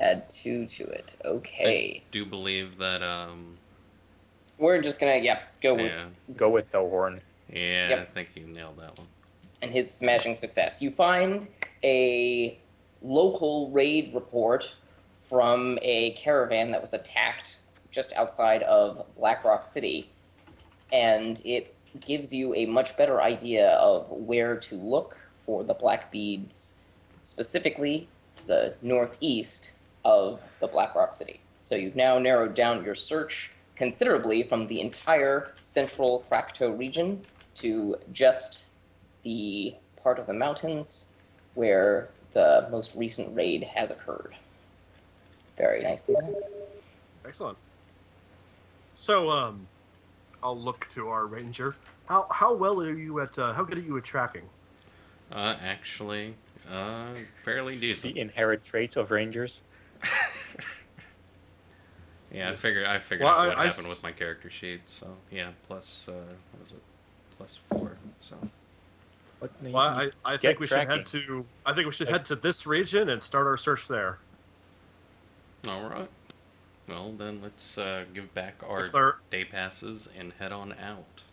Add 2 to it. Okay. I do believe that, We're just gonna, go with... yeah. Go with the horn. Yeah, Yep. I think you nailed that one. And his smashing success. You find a local raid report from a caravan that was attacked just outside of Blackrock City, and it gives you a much better idea of where to look for the black beads, specifically the northeast of the Blackrock City. So you've now narrowed down your search considerably from the entire central Krakatoa region to just the part of the mountains where the most recent raid has occurred. Very nicely done. Excellent. So, I'll look to our ranger. How well are you at? How good are you at tracking? Actually, fairly decent. The inherent traits of rangers. Yeah, I figured out what happened with my character sheet. So yeah, plus what is it? +4. So. Well, I think we should head to. I think we should head to this region and start our search there. All right. Well, then let's give back our day passes and head on out.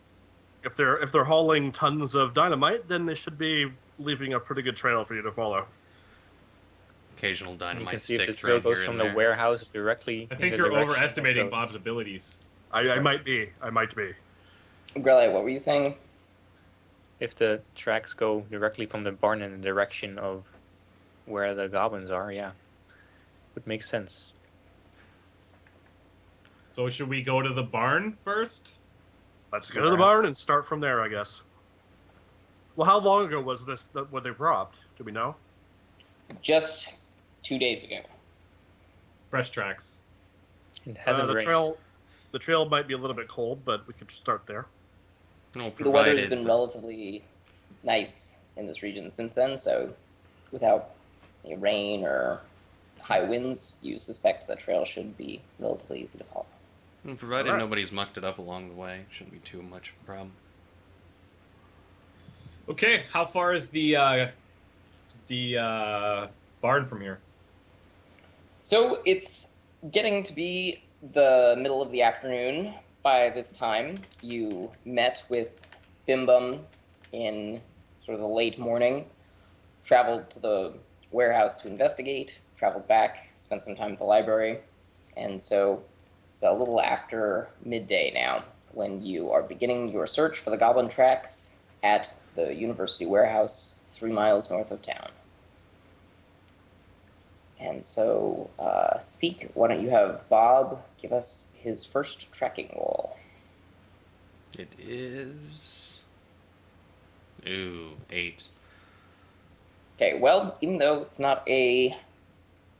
If they're hauling tons of dynamite, then they should be leaving a pretty good trail for you to follow. Occasional You dynamite can see if stick the trail thrown goes here from and the there. warehouse directly. I think in the you're direction overestimating of those. Bob's abilities. I might be. Grelly, what were you saying? If the tracks go directly from the barn in the direction of where the goblins are, yeah, would make sense. So should we go to the barn first? Let's go to the barn and start from there, I guess. Well, how long ago was this when they robbed? Do we know? Just 2 days ago. Fresh tracks. It hasn't rained. The trail might be a little bit cold, but we could start there. No, The weather has been relatively nice in this region since then, so without any rain or high winds, you suspect the trail should be relatively easy to follow. And provided nobody's mucked it up along the way, shouldn't be too much of a problem. Okay, how far is the barn from here? So it's getting to be the middle of the afternoon by this time. You met with Bim Bum in sort of the late morning, traveled to the warehouse to investigate, traveled back, spent some time at the library, and so it's a little after midday now when you are beginning your search for the goblin tracks at the university warehouse 3 miles north of town. And so, Seek, why don't you have Bob give us his first tracking roll? It is... Ooh, 8. Okay, well, even though it's not a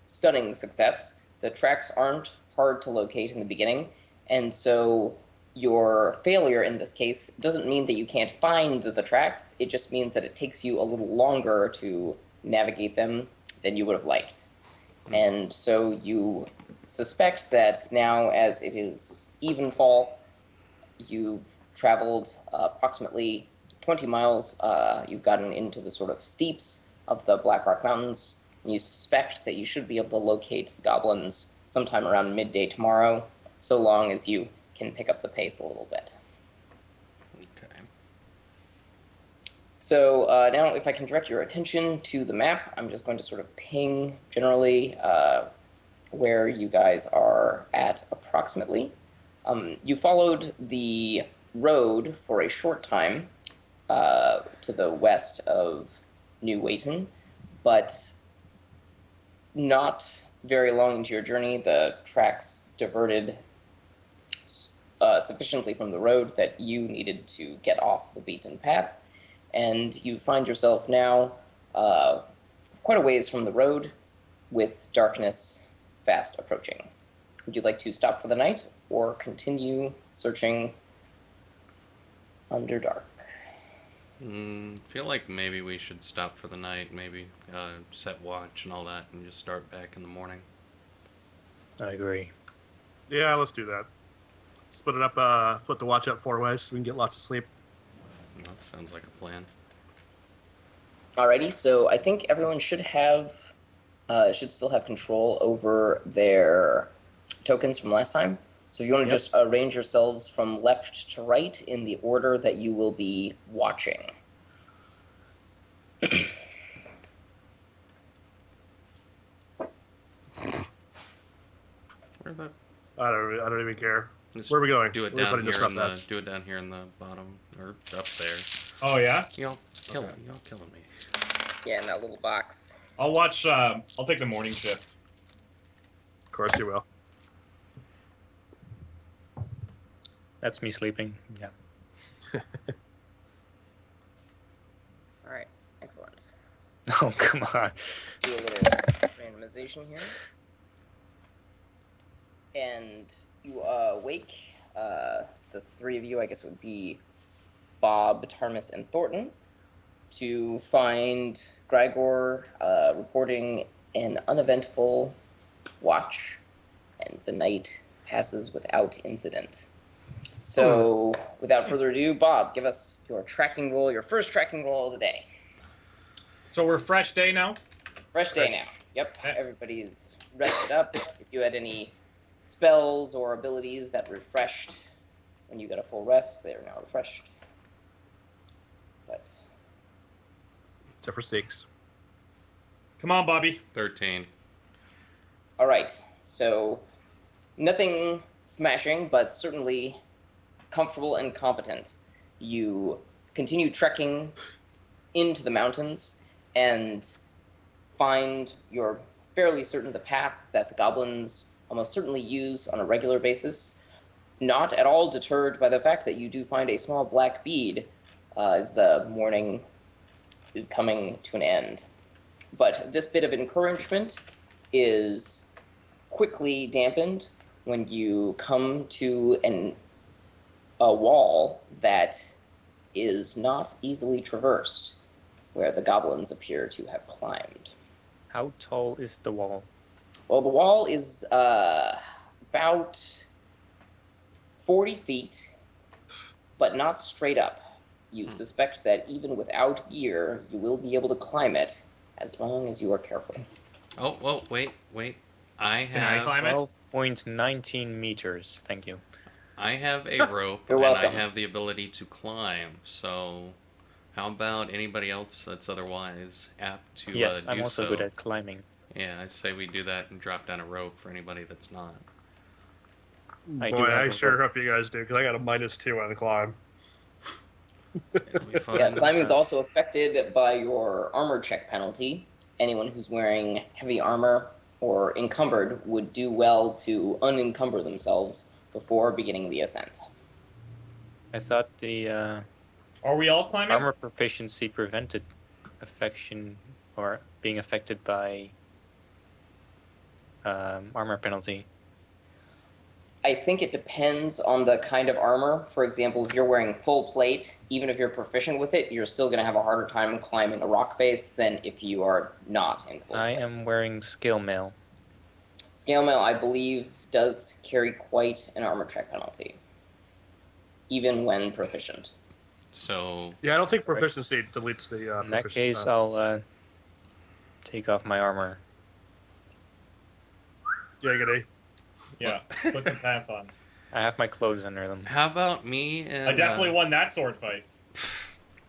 stunning success, the tracks aren't hard to locate in the beginning, and so your failure in this case doesn't mean that you can't find the tracks, it just means that it takes you a little longer to navigate them than you would have liked. And so you suspect that now, as it is evenfall, you've traveled approximately 20 miles. You've gotten into the sort of steeps of the Black Rock Mountains. And you suspect that you should be able to locate the goblins sometime around midday tomorrow, so long as you can pick up the pace a little bit. Okay. So now if I can direct your attention to the map, I'm just going to sort of ping generally where you guys are at approximately. You followed the road for a short time to the west of New Wayton, but not very long into your journey, the tracks diverted sufficiently from the road that you needed to get off the beaten path, and you find yourself now quite a ways from the road with darkness fast approaching. Would you like to stop for the night or continue searching under dark? Feel like maybe we should stop for the night, maybe set watch and all that, and just start back in the morning. I agree. Yeah, let's do that. Split it up, split the watch up 4 ways so we can get lots of sleep. That sounds like a plan. Alrighty, so I think everyone should have should still have control over their tokens from last time. So if you want to Yep. just arrange yourselves from left to right in the order that you will be watching. Where the? I don't even care. Just Where are we going? Do it We're down putting here this in up the. fast. Do it down here in the bottom or up there. Oh yeah. Y'all killing. Okay. Y'all killing me. Yeah, in that little box. I'll watch. I'll take the morning shift. Of course you will. That's me sleeping. Yeah. All right, excellent. Oh, come on. Let's do a little randomization here. And you wake, the three of you, I guess it would be Bob, Tarmus, and Thornton, to find Grigor reporting an uneventful watch, and the night passes without incident. So, without further ado, Bob, give us your tracking roll, your first tracking roll of the day. So we're fresh day now. Fresh day now. Yep, everybody's rested up. If you had any spells or abilities that refreshed when you got a full rest, they are now refreshed. But Except for 6. Come on, Bobby. 13. all right, so nothing smashing, but certainly comfortable and competent. You continue trekking into the mountains and find you're fairly certain the path that the goblins almost certainly use on a regular basis. Not at all deterred by the fact that you do find a small black bead as the morning is coming to an end. But this bit of encouragement is quickly dampened when you come to a wall that is not easily traversed, where the goblins appear to have climbed. How tall is the wall? Well, the wall is about 40 feet, but not straight up. You suspect that even without gear, you will be able to climb it as long as you are careful. Oh, whoa, wait. I Can I have. climb it? 12.19 meters. Thank you. I have a rope, You're and I welcome. have the ability to climb. So, how about anybody else that's otherwise apt to Yes, do I'm also so? good at climbing. Yeah, I say we do that and drop down a rope for anybody that's not. I do Boy, have I a sure rope. hope you guys do, because I got a -2 on the climb. It'll be fun. Yes, climbing is also affected by your armor check penalty. Anyone who's wearing heavy armor or encumbered would do well to unencumber themselves before beginning the ascent. I thought the Are we all climbing? armor proficiency prevented affection or being affected by armor penalty. I think it depends on the kind of armor. For example, if you're wearing full plate, even if you're proficient with it, you're still going to have a harder time climbing a rock face than if you are not in full I plate. am wearing scale mail. Scale mail, I believe, does carry quite an armor check penalty, even when proficient. So, Yeah, I don't think proficiency deletes the. In that case, I'll take off my armor. Giggity. Yeah. Put the pants on. I have my clothes under them. how about me and... I definitely won that sword fight.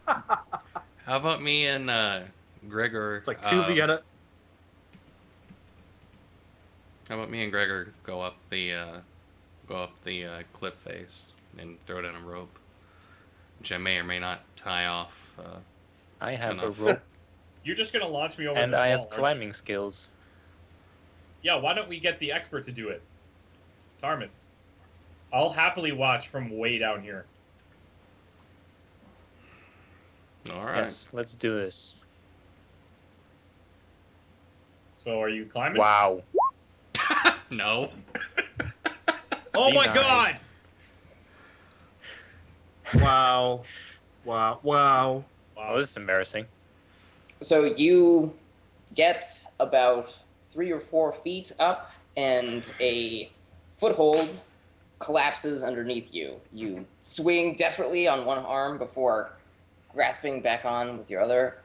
How about me and Gregor... It's like 2 Vienna. How about me and Gregor go up the cliff face and throw down a rope, which I may or may not tie off. I have Enough. a rope You're just gonna launch me over and this I wall, have aren't you? climbing skills. Yeah, why don't we get the expert to do it? Tarmus. I'll happily watch from way down here. All right. Yes, let's do this. So are you climbing? Wow. No. Oh my Denied. god! Wow. Wow. Wow. Oh, this is embarrassing. So you get about 3 or 4 feet up, and a foothold collapses underneath you. You swing desperately on one arm before grasping back on with your other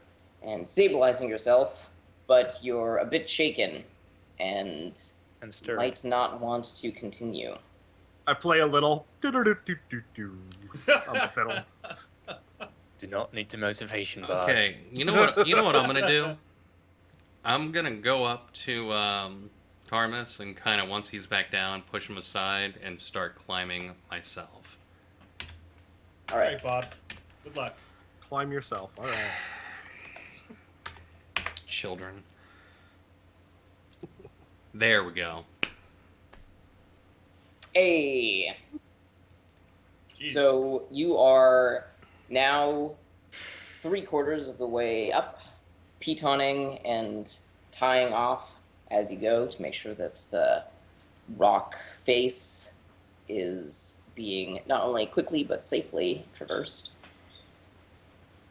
and stabilizing yourself. but you're a bit shaken and And stir. might not want to continue. I play a little do-do-do-do-do-do on the fiddle. Do not need the motivation, bud. Okay, you know what? You know what I'm gonna do? I'm gonna go up to Tarmus and kind of once he's back down, push him aside and start climbing myself. All All right. right, Bob. Good luck. Climb yourself. All right. Children. There we go. Hey. Jeez. So you are now 3/4 of the way up, pitoning and tying off as you go to make sure that the rock face is being not only quickly but safely traversed.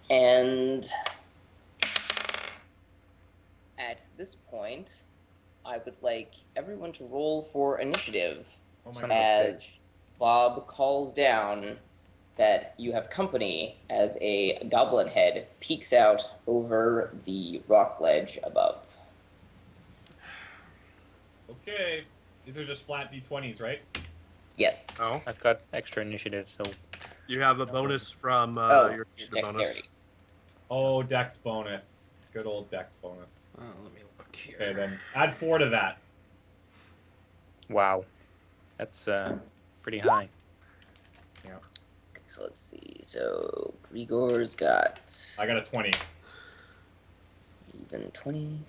And at this point, I would like everyone to roll for initiative Oh my Son God. of a as bitch. Bob calls down that you have company as a goblin head peeks out over the rock ledge above. Okay. These are just flat d20s, right? Yes. Oh, I've got extra initiative, so you have a bonus from Oh, your dexterity. Oh, dex bonus. Good old dex bonus. Oh, let me look here. Okay, then add 4 to that. wow. That's pretty high. Okay, so let's see. So Grigor's got I got a 20. even 20.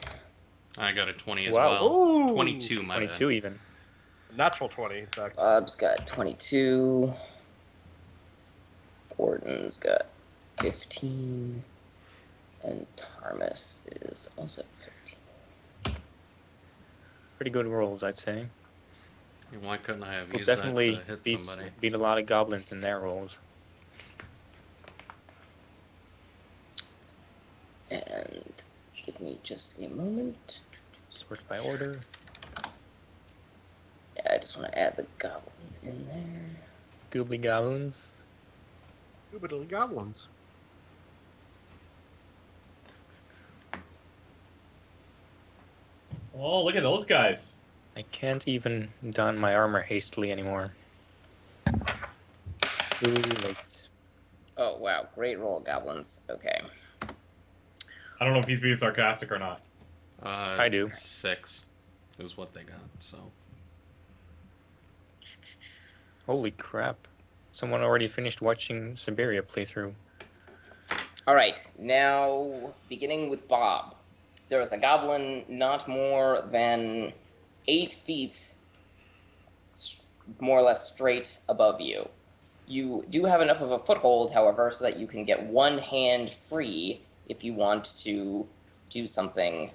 I got a 20 as Wow. well. Ooh! 22, my bad. 22 even. Natural 20, in fact. Bob's got 22. Gordon's got 15. And Tarmus is also 15. Pretty good rolls, I'd say. Why couldn't I have We'll used that definitely to hit somebody? beat a lot of goblins in their rolls. And give me just a moment. Sort by order. Yeah, I just want to add the goblins in there. Goobly goblins. Goobidly goblins. Oh, look at those guys. I can't even don my armor hastily anymore. Too late. Oh, wow. Great roll, goblins. Okay. I don't know if he's being sarcastic or not. I do. 6 is what they got, so. Holy crap. Someone already finished watching Siberia playthrough. All right. Now, beginning with Bob. There is a goblin not more than 8 feet, more or less straight above you. You do have enough of a foothold, however, so that you can get one hand free if you want to do something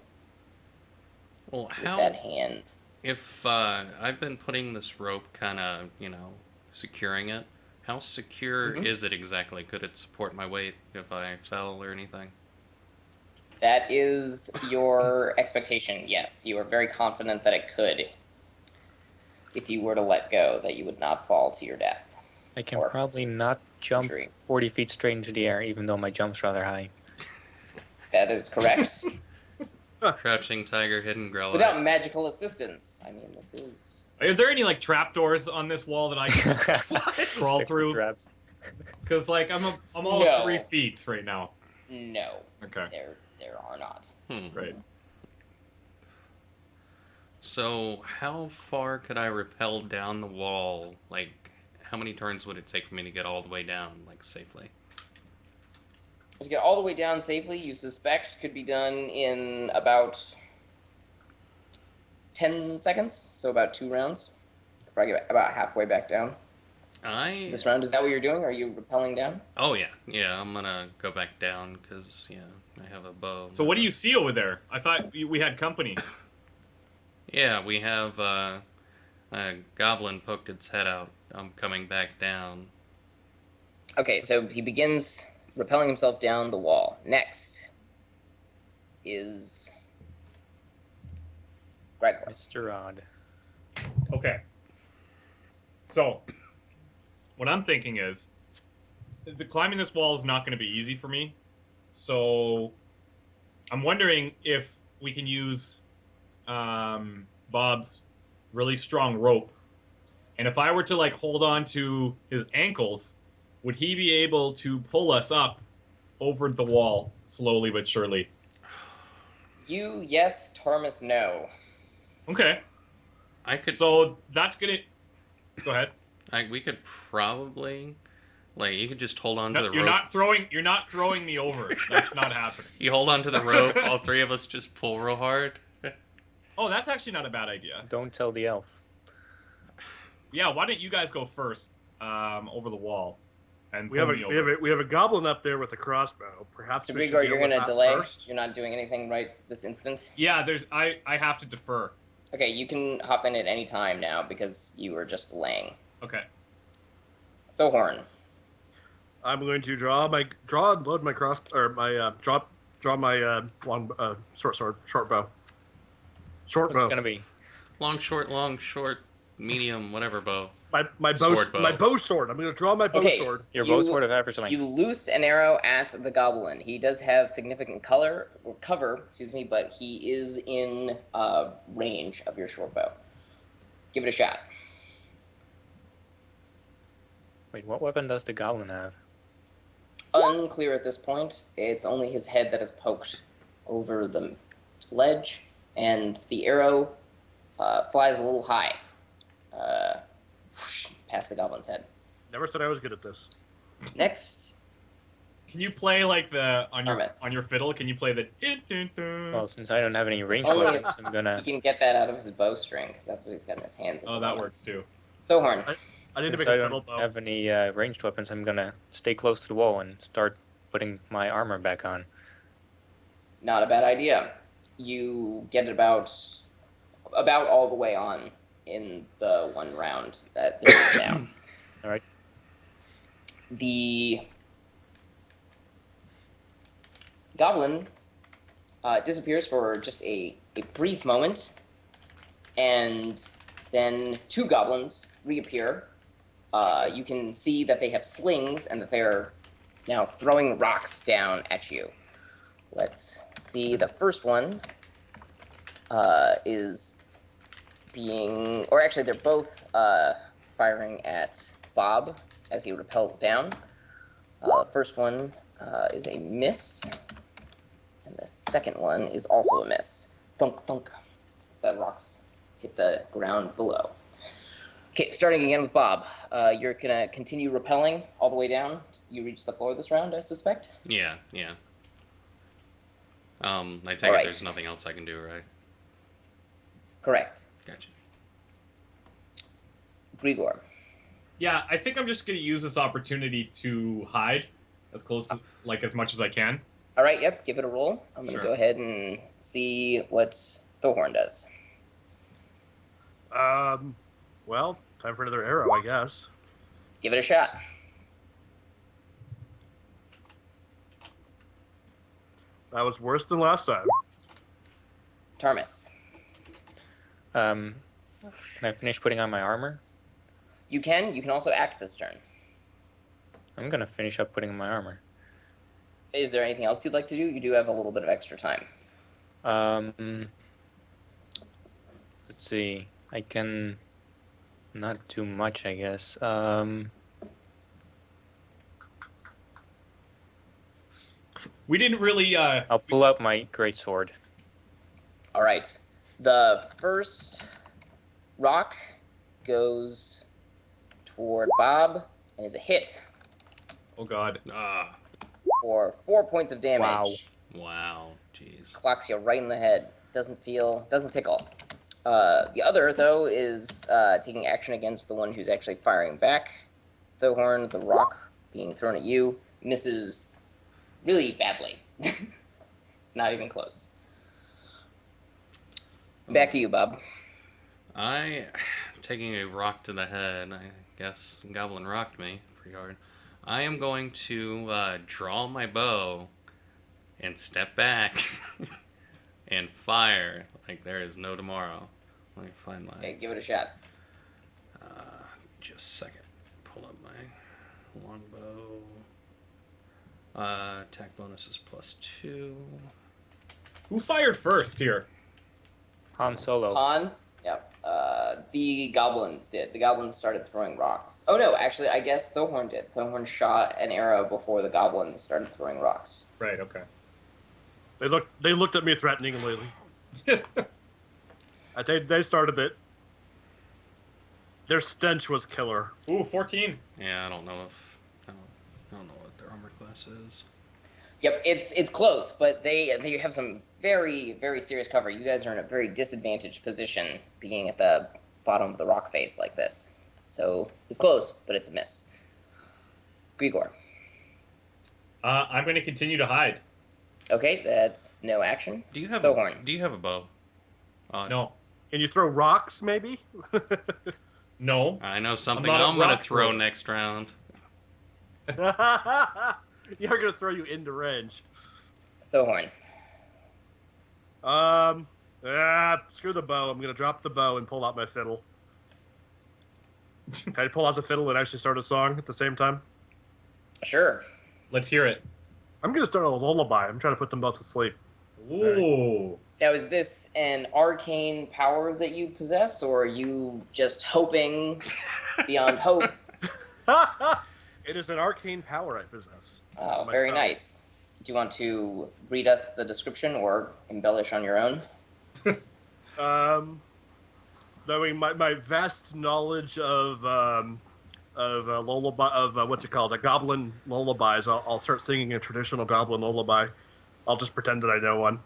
Well, with how. that hand. If I've been putting this rope kind of, securing it, how secure Mhm. is it exactly? Could it support my weight if I fell or anything? That is your expectation, yes. You are very confident that it could. If you were to let go, that you would not fall to your death. I can Or probably not jump injury. 40 feet straight into the air, even though my jump's rather high. That is correct. Crouching tiger, hidden growler. Without magical assistance. I mean, this is... Are there any like trapdoors on this wall that I can just crawl through? Traps. Because like I'm all No. 3 feet right now. No, Okay. there are not. Great. So, how far could I rappel down the wall? Like, how many turns would it take for me to get all the way down, like, safely? To get all the way down safely, you suspect could be done in about 10 seconds, so about 2 rounds. Probably get about halfway back down. This round, is that what you're doing? Are you rappelling down? Oh, yeah. Yeah, I'm gonna go back down, because, yeah, I have a bow. So what do you see over there? I thought we had company. Yeah, we have, a goblin poked its head out. I'm coming back down. Okay, so he begins rappelling himself down the wall. Next is Gregor. Mr. Odd. Okay. So, what I'm thinking is, the climbing this wall is not going to be easy for me. So, I'm wondering if we can use Bob's really strong rope. And if I were to like hold on to his ankles, would he be able to pull us up over the wall slowly but surely? You yes, Tarmus no. Okay. I could. So that's gonna. Go ahead. We could probably, like, you could just hold on to No, the you're rope. not throwing. You're not throwing me over. That's not happening. You hold on to the rope. All three of us just pull real hard. Oh, that's actually not a bad idea. Don't tell the elf. Yeah, why don't you guys go first over the wall and We pull have me a over? we have a goblin up there with a crossbow. Perhaps So we should Rigor, deal you're with gonna that delay. first. You're not doing anything right this instant. Yeah, I have to defer. Okay, you can hop in at any time now because you were just delaying. Okay. Thohorn. I'm going to load my cross or my draw my short bow. Short What's bow. it gonna be? Long, short, medium, whatever bow. My bow Sword bow. my bow sword. I'm going to draw my bow Okay. sword. Your You- bow sword of average length. You loose an arrow at the goblin. He does have significant cover, but he is in range of your short bow. Give it a shot. Wait, what weapon does the goblin have? Unclear at this point. It's only his head that is poked over the ledge, and the arrow flies a little high, past the goblin's head. Never said I was good at this. Next, Can you play like the on Armis. your fiddle? Can you play the dun, dun, dun? Well, since I don't have any ranged Only weapons, I'm he gonna. can get that out of his bowstring, because that's what he's got in his hands. At Oh, the that moment. works too. Thohorn. I need to Since make I a fiddle don't bow. have any ranged weapons, I'm gonna stay close to the wall and start putting my armor back on. Not a bad idea. You get it about all the way on in the one round that this is down. All right. The goblin disappears for just a brief moment, and then two goblins reappear. You can see that they have slings and that they're now throwing rocks down at you. Let's see. The first one is being, or actually, they're both firing at Bob as he repels down. First one is a miss, and the second one is also a miss. Thunk, thunk, as the rocks hit the ground below. Okay, starting again with Bob. You're gonna continue repelling all the way down. You reach the floor this round, I suspect. Yeah. I take All it right. there's nothing else I can do, right? Correct. Gotcha. Grigor. Yeah, I think I'm just gonna use this opportunity to hide as close to, like as much as I can. All right, yep, give it a roll. I'm going to Sure. go ahead and see what Thohorn does. Well, time for another arrow, I guess. Give it a shot. That was worse than last time. Tarmus. Can I finish putting on my armor? You can also act this turn. I'm gonna finish up putting on my armor. Is there anything else you'd like to do? You do have a little bit of extra time. Let's see. I can not do much, I guess. We didn't really. I'll pull out my greatsword. All right. The first rock goes toward Bob and is a hit Oh God. Ah. for 4 points of damage. Wow. Jeez. Clocks you right in the head. Doesn't tickle. The other, though, is taking action against the one who's actually firing back. Thohorn, the rock being thrown at you, misses really badly. It's not even close. Back to you, Bob. Taking a rock to the head, I guess Goblin rocked me pretty hard. I am going to draw my bow and step back and fire like there is no tomorrow. Let me find my... Okay, give it a shot. Just a second. Pull up my longbow. Attack bonus is +2. Who fired first here? Han Solo. Han? Yep. The goblins did. The goblins started throwing rocks. Oh no, actually, I guess Thohorn did. Thohorn shot an arrow before the goblins started throwing rocks. Right. Okay. They looked at me threateningly. I think they started it. Their stench was killer. Ooh, 14. Yeah, I don't know what their armor class is. Yep, it's close, but they have some very, very serious cover. You guys are in a very disadvantaged position being at the bottom of the rock face like this. So it's close, but it's a miss. Grigor. I'm going to continue to hide. Okay, that's no action. Do you have Thohorn. Do you have a bow? No. Can you throw rocks, maybe? No. I know something I'm not a I'm gonna rock throw thrower. next round. You're gonna throw you into range. Thohorn. Screw the bow. I'm gonna drop the bow and pull out my fiddle. Can I pull out the fiddle and actually start a song at the same time? Sure. Let's hear it. I'm gonna start a lullaby. I'm trying to put them both to sleep. Ooh. Now, is this an arcane power that you possess, or are you just hoping beyond hope? It is an arcane power I possess. Oh, My very spells. nice. Do you want to read us the description or embellish on your own? Knowing my vast knowledge of lullaby what's it called, a goblin lullabies, I'll start singing a traditional goblin lullaby. I'll just pretend that I know one.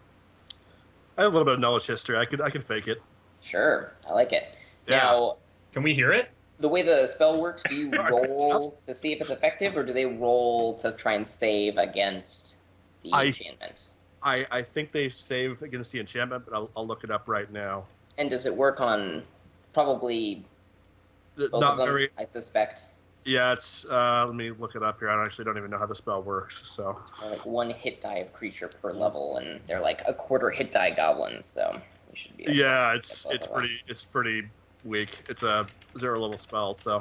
I have a little bit of knowledge history. I can fake it. Sure, I like it. Yeah. Now, Can we hear it? the way the spell works, do you roll to see if it's effective, or do they roll to try and save against the enchantment? I think they save against the enchantment, but I'll look it up right now. And does it work on probably both Not of them, very. I suspect? Yeah, it's. Let me look it up here. I actually don't even know how the spell works. So. They're like one hit die of creature per level, and they're like a quarter hit die goblins, so we should be able to Yeah, get both of them. it's pretty weak. It's a 0 level spell. So.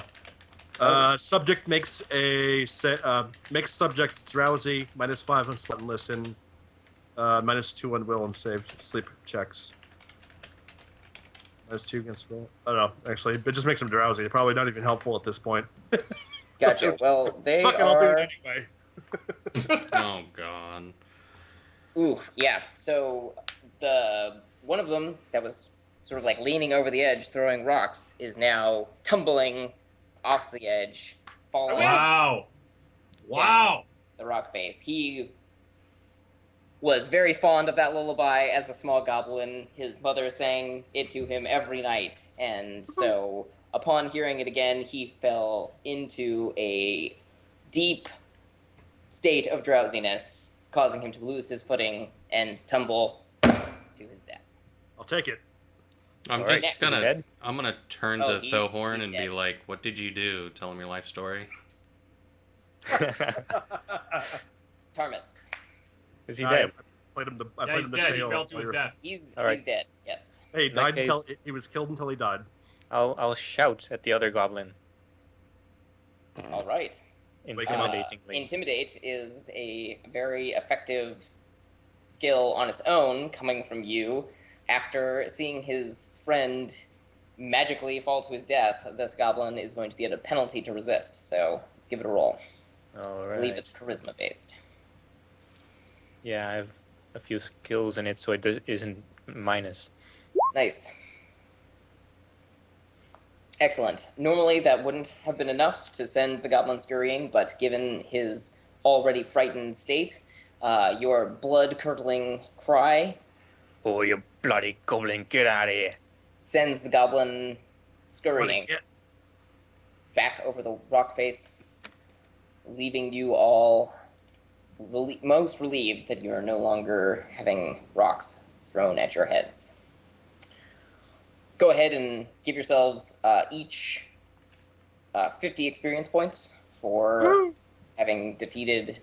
Oh. Subject makes makes subject drowsy. -5 on spot and listen. -2 on will and save sleep checks. -2 against will. I don't know. Actually, it just makes them drowsy. Probably not even helpful at this point. Gotcha. Well, they Fuck it, I'll do are. it anyway. Oh god. Ooh, yeah. So the one of them that was sort of like leaning over the edge, throwing rocks, is now tumbling off the edge, falling Wow. Wow. the rock face. He was very fond of that lullaby as a small goblin. His mother sang it to him every night, and so upon hearing it again, he fell into a deep state of drowsiness, causing him to lose his footing and tumble to his death. I'll take it. I'm All right. just Is he gonna dead? I'm gonna turn Oh, to he's Thohorn and be dead. like, "What did you do? Tell him your life story." Tarmus. Is he I dead? played him the. I Yeah, played he's him the dead. He tail fell to his earlier. death. He's All right. he's dead. Yes. Hey, In that died until case- he was killed until he died. I'll shout at the other goblin. All right. Intimidatingly. Intimidate is a very effective skill on its own, coming from you. After seeing his friend magically fall to his death, this goblin is going to be at a penalty to resist. So give it a roll. All I right. believe it's charisma based. Yeah, I have a few skills in it, so it isn't minus. Nice. Excellent. Normally that wouldn't have been enough to send the goblin scurrying, but given his already frightened state, your blood-curdling cry Oh, you bloody goblin, get out of here. sends the goblin scurrying Yeah. back over the rock face, leaving you all most relieved that you are no longer having rocks thrown at your heads. Go ahead and give yourselves each 50 experience points for Woo! having defeated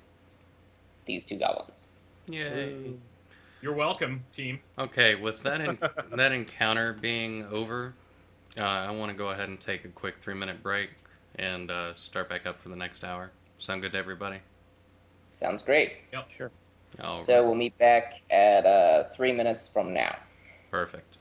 these two goblins. Yay. You're welcome, team. Okay, with that encounter being over, I want to go ahead and take a quick 3-minute break and start back up for the next hour. Sound good to everybody? Sounds great. Yep. Sure. Oh, So we'll meet back at 3 minutes from now. perfect.